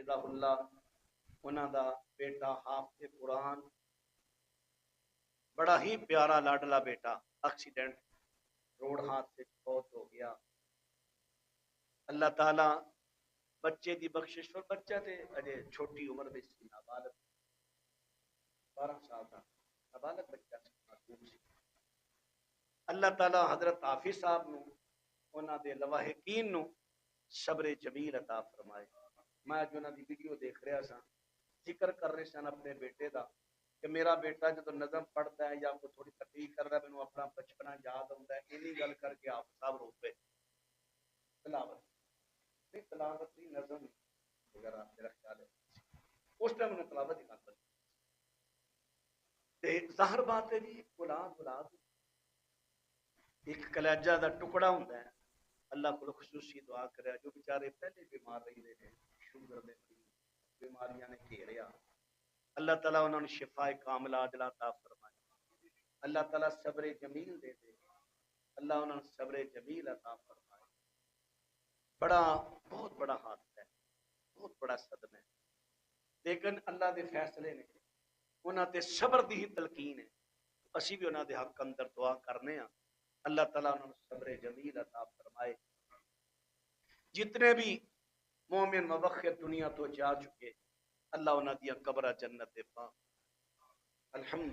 حفظہ اللہ انہاں دا بیٹا حافظ قرآن بڑا ہی پیارا لاڈلا بیٹا ایکسیڈنٹ روڈ حادثے بہت ہو گیا. اللہ تعالی بچے دی بخشش اور بچہ تے اجے چھوٹی عمر میں سی نابالغ 12 سال کا نابالغ بچہ معصوم سی. اللہ تعالی حضرت حافظ صاحب نو انہاں دے لواحقین نو صبر جمیل عطا فرمائے. میں جو انہاں دی ویڈیو دیکھ رہا سا ذکر کر رہے سن اپنے بیٹے دا کہ میرا بیٹا جب نظم پڑھتا ہے یا کوئی تھوڑی تقریر کرتا ہے مینوں اپنا بچپنا یاد آتا ہے. اینی گل کر کے آپ صاحب رو پے تلاوت نہیں تلاوت نہیں نظم وغیرہ میرا خیال ہے اس ٹائم انہیں تلاوت ہی کرتا تے ظاہر بات ہے جی اولاد ایک کلیجہ دا ٹکڑا ہوتا ہے. اللہ کو خصوصی دعا کرے جو بیچارے پہلے بیمار رہی رہے شوگر دے بیماریاں نے گھیریا اللہ تعالیٰ انہوں نے شفا کاملہ عاجلہ عطا فرمائے. اللہ تعالیٰ صبر جمیل دے دے. اللہ انہوں نے صبر جمیل عطا فرمائے. بڑا بہت بڑا حادثہ ہے بہت بڑا صدمہ ہے لیکن اللہ دے فیصلے نے انہاں تے صبر دی ہی تلقین ہے. اسی بھی انہاں دے حق اندر دعا کرنے ہیں اللہ تعالیٰ انہوں نے صبر جمیل عطا فرمائے. جتنے بھی مومن موخر دنیا تو جا چکے اللہ انہاں دیا قبرہ جنت پا. الحمد